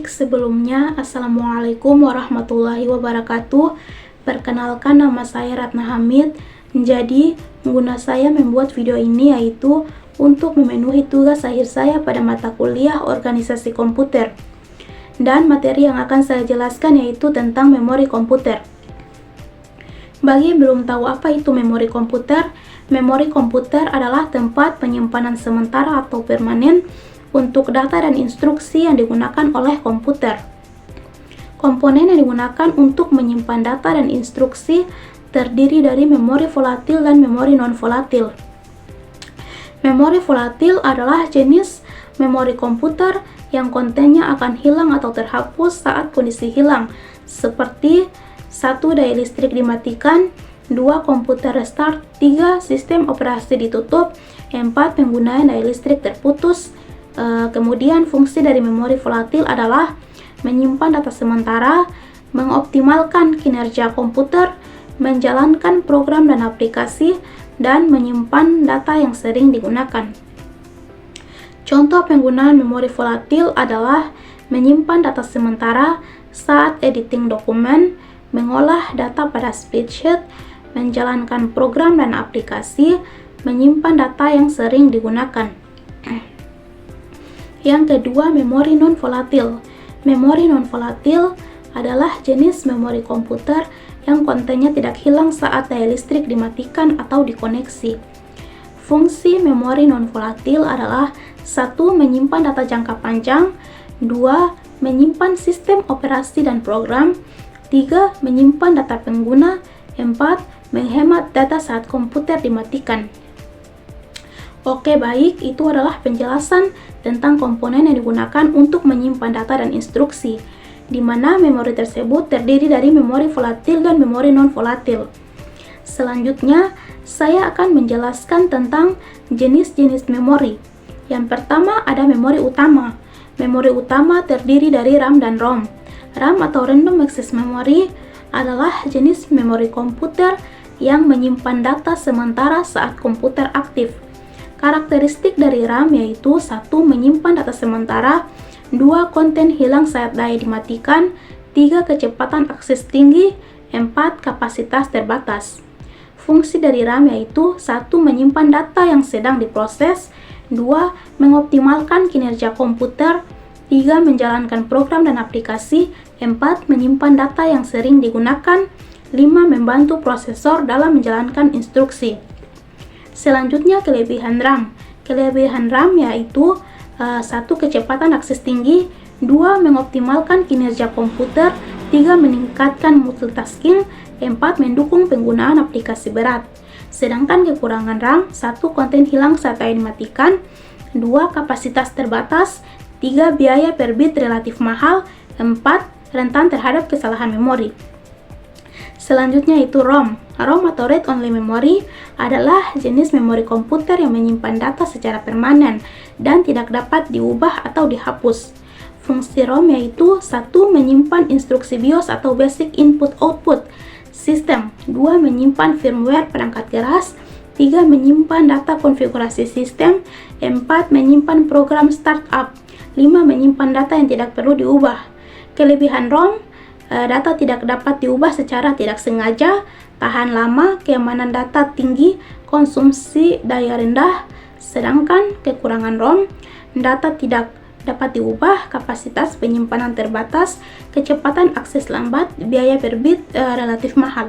Baik, sebelumnya Assalamualaikum warahmatullahi wabarakatuh. Perkenalkan, nama saya Ratna Hamid. Jadi, guna saya membuat video ini yaitu untuk memenuhi tugas akhir saya pada mata kuliah organisasi komputer. Dan materi yang akan saya jelaskan yaitu tentang memori komputer. Bagi yang belum tahu apa itu memori komputer adalah tempat penyimpanan sementara atau permanen untuk data dan instruksi yang digunakan oleh komputer. Komponen yang digunakan untuk menyimpan data dan instruksi terdiri dari memori volatil dan memori non-volatil. Memori volatil adalah jenis memori komputer yang kontennya akan hilang atau terhapus saat kondisi hilang, seperti 1. Daya listrik dimatikan, 2. Komputer restart, 3. Sistem operasi ditutup, 4. Penggunaan daya listrik terputus. Kemudian fungsi dari memori volatil adalah menyimpan data sementara, mengoptimalkan kinerja komputer, menjalankan program dan aplikasi, dan menyimpan data yang sering digunakan. Contoh penggunaan memori volatil adalah menyimpan data sementara saat editing dokumen, mengolah data pada spreadsheet, menjalankan program dan aplikasi, menyimpan data yang sering digunakan. Yang kedua, memori non-volatil. Memori non-volatil adalah jenis memori komputer yang kontennya tidak hilang saat daya listrik dimatikan atau dikoneksi. Fungsi memori non-volatil adalah 1. Menyimpan data jangka panjang, 2. Menyimpan sistem operasi dan program, 3. Menyimpan data pengguna, 4. Menghemat data saat komputer dimatikan. Oke, baik, itu adalah penjelasan tentang komponen yang digunakan untuk menyimpan data dan instruksi, di mana memori tersebut terdiri dari memori volatil dan memori non-volatil. Selanjutnya, saya akan menjelaskan tentang jenis-jenis memori. Yang pertama ada memori utama. Memori utama terdiri dari RAM dan ROM. RAM atau Random Access Memory adalah jenis memori komputer yang menyimpan data sementara saat komputer aktif. Karakteristik dari RAM yaitu 1. Menyimpan data sementara, 2. Konten hilang saat daya dimatikan, 3. Kecepatan akses tinggi, 4. Kapasitas terbatas. Fungsi dari RAM yaitu 1. Menyimpan data yang sedang diproses, 2. Mengoptimalkan kinerja komputer, 3. Menjalankan program dan aplikasi, 4. Menyimpan data yang sering digunakan, 5. Membantu prosesor dalam menjalankan instruksi. Selanjutnya, kelebihan RAM. Kelebihan RAM yaitu 1. Kecepatan akses tinggi, 2. Mengoptimalkan kinerja komputer, 3. Meningkatkan multitasking, 4. Mendukung penggunaan aplikasi berat. Sedangkan kekurangan RAM, 1. Konten hilang saat daya dimatikan, 2. Kapasitas terbatas, 3. Biaya per bit relatif mahal, 4. Rentan terhadap kesalahan memori. Selanjutnya itu ROM. ROM atau Read Only Memory adalah jenis memori komputer yang menyimpan data secara permanen dan tidak dapat diubah atau dihapus. Fungsi ROM yaitu 1. Menyimpan instruksi BIOS atau Basic Input Output System, 2. Menyimpan firmware perangkat keras, 3. Menyimpan data konfigurasi sistem, 4. Menyimpan program startup, 5. Menyimpan data yang tidak perlu diubah. Kelebihan ROM, data tidak dapat diubah secara tidak sengaja, tahan lama, keamanan data tinggi, konsumsi daya rendah. Sedangkan kekurangan ROM, data tidak dapat diubah, kapasitas penyimpanan terbatas, kecepatan akses lambat, biaya per bit relatif mahal.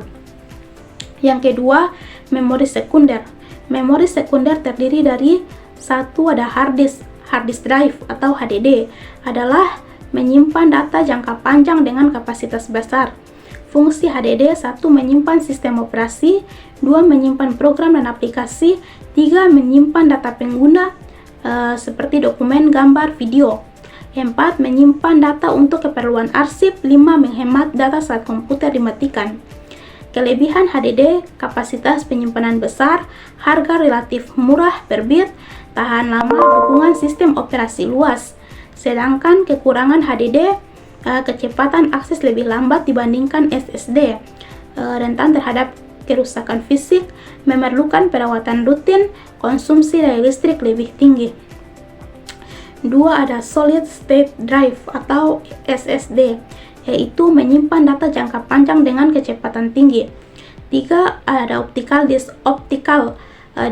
Yang kedua, memori sekunder. Memori sekunder terdiri dari 1. Ada hard disk drive atau HDD, adalah menyimpan data jangka panjang dengan kapasitas besar. Fungsi HDD 1. Menyimpan sistem operasi, 2. Menyimpan program dan aplikasi, 3. Menyimpan data pengguna seperti dokumen, gambar, video, 4. Menyimpan data untuk keperluan arsip, 5. Menghemat data saat komputer dimatikan. Kelebihan HDD, kapasitas penyimpanan besar, harga relatif murah per bit, tahan lama, dukungan sistem operasi luas. Sedangkan kekurangan HDD, kecepatan akses lebih lambat dibandingkan SSD, rentan terhadap kerusakan fisik, memerlukan perawatan rutin, konsumsi daya listrik lebih tinggi. 2 ada solid state drive atau SSD, yaitu menyimpan data jangka panjang dengan kecepatan tinggi. 3 ada optical disk. Optical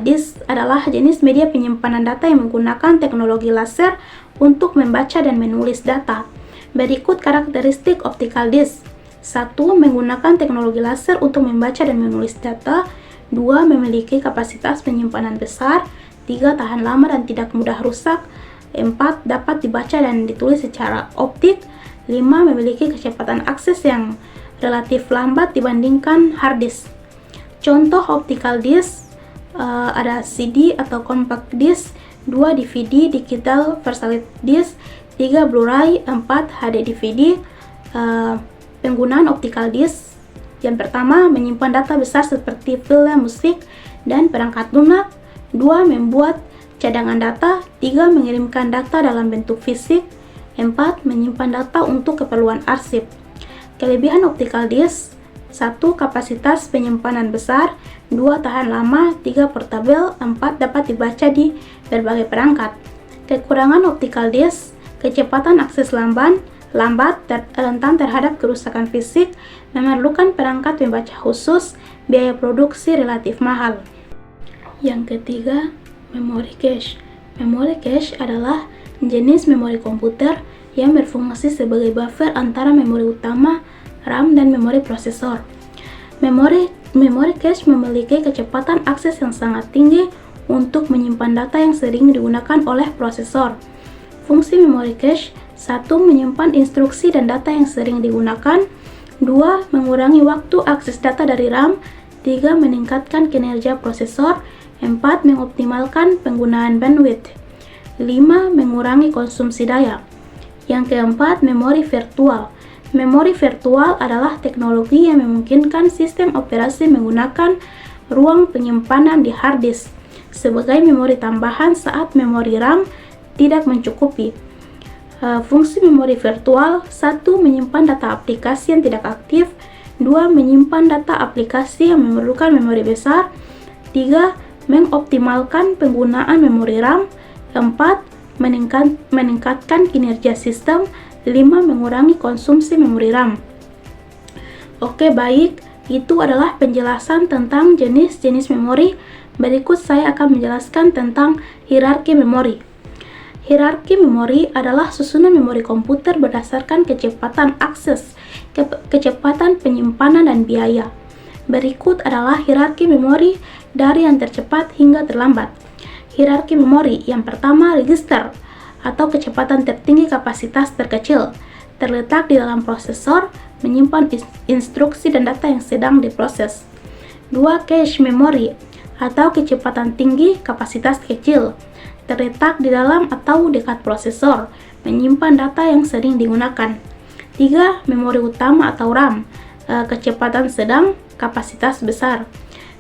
disk adalah jenis media penyimpanan data yang menggunakan teknologi laser untuk membaca dan menulis data. Berikut karakteristik optical disk. 1. Menggunakan teknologi laser untuk membaca dan menulis data. 2. Memiliki kapasitas penyimpanan besar. 3. Tahan lama dan tidak mudah rusak. 4. Dapat dibaca dan ditulis secara optik. 5. Memiliki kecepatan akses yang relatif lambat dibandingkan hard disk. Contoh optical disk ada CD atau compact disk, 2 DVD digital versatile disk, 3 Blu-ray, 4 HD DVD. Penggunaan optical disk yang pertama, menyimpan data besar seperti film, musik, dan perangkat lunak. 2. Membuat cadangan data. 3. Mengirimkan data dalam bentuk fisik. 4. Menyimpan data untuk keperluan arsip. Kelebihan optical disk: 1. Kapasitas penyimpanan besar. 2. Tahan lama. 3. Portable. 4. Dapat dibaca di berbagai perangkat. Kekurangan optical disk: kecepatan akses lambat, rentan terhadap kerusakan fisik, memerlukan perangkat membaca khusus, biaya produksi relatif mahal. Yang ketiga, memori cache. Memori cache adalah jenis memori komputer yang berfungsi sebagai buffer antara memori utama, RAM, dan memori prosesor. Memori cache memiliki kecepatan akses yang sangat tinggi untuk menyimpan data yang sering digunakan oleh prosesor. Fungsi memori cache: 1. Menyimpan instruksi dan data yang sering digunakan. 2. Mengurangi waktu akses data dari RAM. 3. Meningkatkan kinerja prosesor. 4. Mengoptimalkan penggunaan bandwidth. 5. Mengurangi konsumsi daya. Yang keempat, memori virtual. Memori virtual adalah teknologi yang memungkinkan sistem operasi menggunakan ruang penyimpanan di hard disk sebagai memori tambahan saat memori RAM tidak mencukupi. Fungsi memori virtual: 1. Menyimpan data aplikasi yang tidak aktif. 2. Menyimpan data aplikasi yang memerlukan memori besar. 3. Mengoptimalkan penggunaan memori RAM. 4. Meningkatkan kinerja sistem. 5. Mengurangi konsumsi memori RAM. Oke, baik, itu adalah penjelasan tentang jenis-jenis memori. Berikut saya akan menjelaskan tentang hierarki memori. Hierarki memori adalah susunan memori komputer berdasarkan kecepatan akses, kecepatan penyimpanan, dan biaya. Berikut adalah hierarki memori dari yang tercepat hingga terlambat. Hierarki memori yang pertama, register atau kecepatan tertinggi kapasitas terkecil, terletak di dalam prosesor, menyimpan instruksi dan data yang sedang diproses. 2. Cache memory atau kecepatan tinggi kapasitas kecil, terletak di dalam atau dekat prosesor, menyimpan data yang sering digunakan. 3. Memori utama atau RAM, kecepatan sedang, kapasitas besar,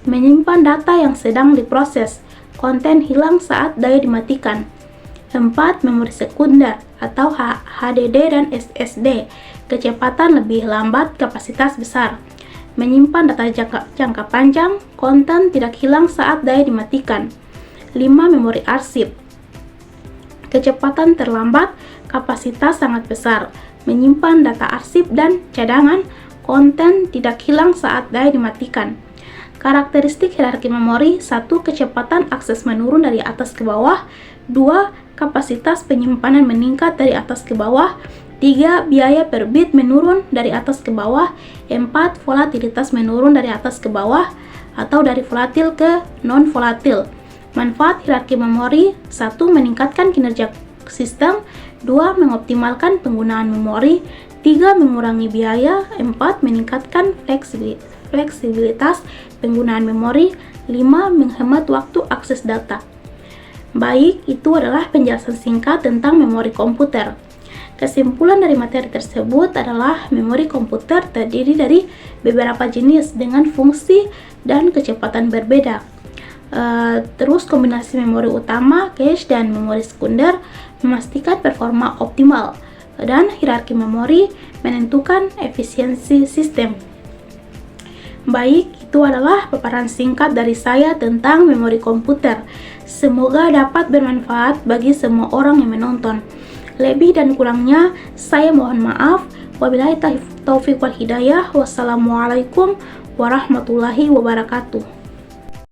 menyimpan data yang sedang diproses, konten hilang saat daya dimatikan. 4. Memori sekunder atau HDD dan SSD, kecepatan lebih lambat, kapasitas besar, menyimpan data jangka panjang, konten tidak hilang saat daya dimatikan. 5. Memori arsip, kecepatan terlambat, kapasitas sangat besar, menyimpan data arsip dan cadangan, konten tidak hilang saat daya dimatikan. Karakteristik hierarki memori: 1. Kecepatan akses menurun dari atas ke bawah. 2. Kapasitas penyimpanan meningkat dari atas ke bawah. 3. Biaya per bit menurun dari atas ke bawah. 4. Volatilitas menurun dari atas ke bawah atau dari volatil ke non-volatil. Manfaat hierarki memori: 1. Meningkatkan kinerja sistem. 2. Mengoptimalkan penggunaan memori. 3. Mengurangi biaya. 4. Meningkatkan fleksibilitas penggunaan memori. 5. Menghemat waktu akses data. Baik, itu adalah penjelasan singkat tentang memori komputer. Kesimpulan dari materi tersebut adalah memori komputer terdiri dari beberapa jenis dengan fungsi dan kecepatan berbeda. Terus kombinasi memori utama, cache, dan memori sekunder memastikan performa optimal, dan hierarki memori menentukan efisiensi sistem. Baik, Itu adalah paparan singkat dari saya tentang memori komputer. Semoga dapat bermanfaat bagi semua orang yang menonton. Lebih dan kurangnya, saya mohon maaf. Wabillahi taufiq wal hidayah. Wassalamualaikum warahmatullahi wabarakatuh.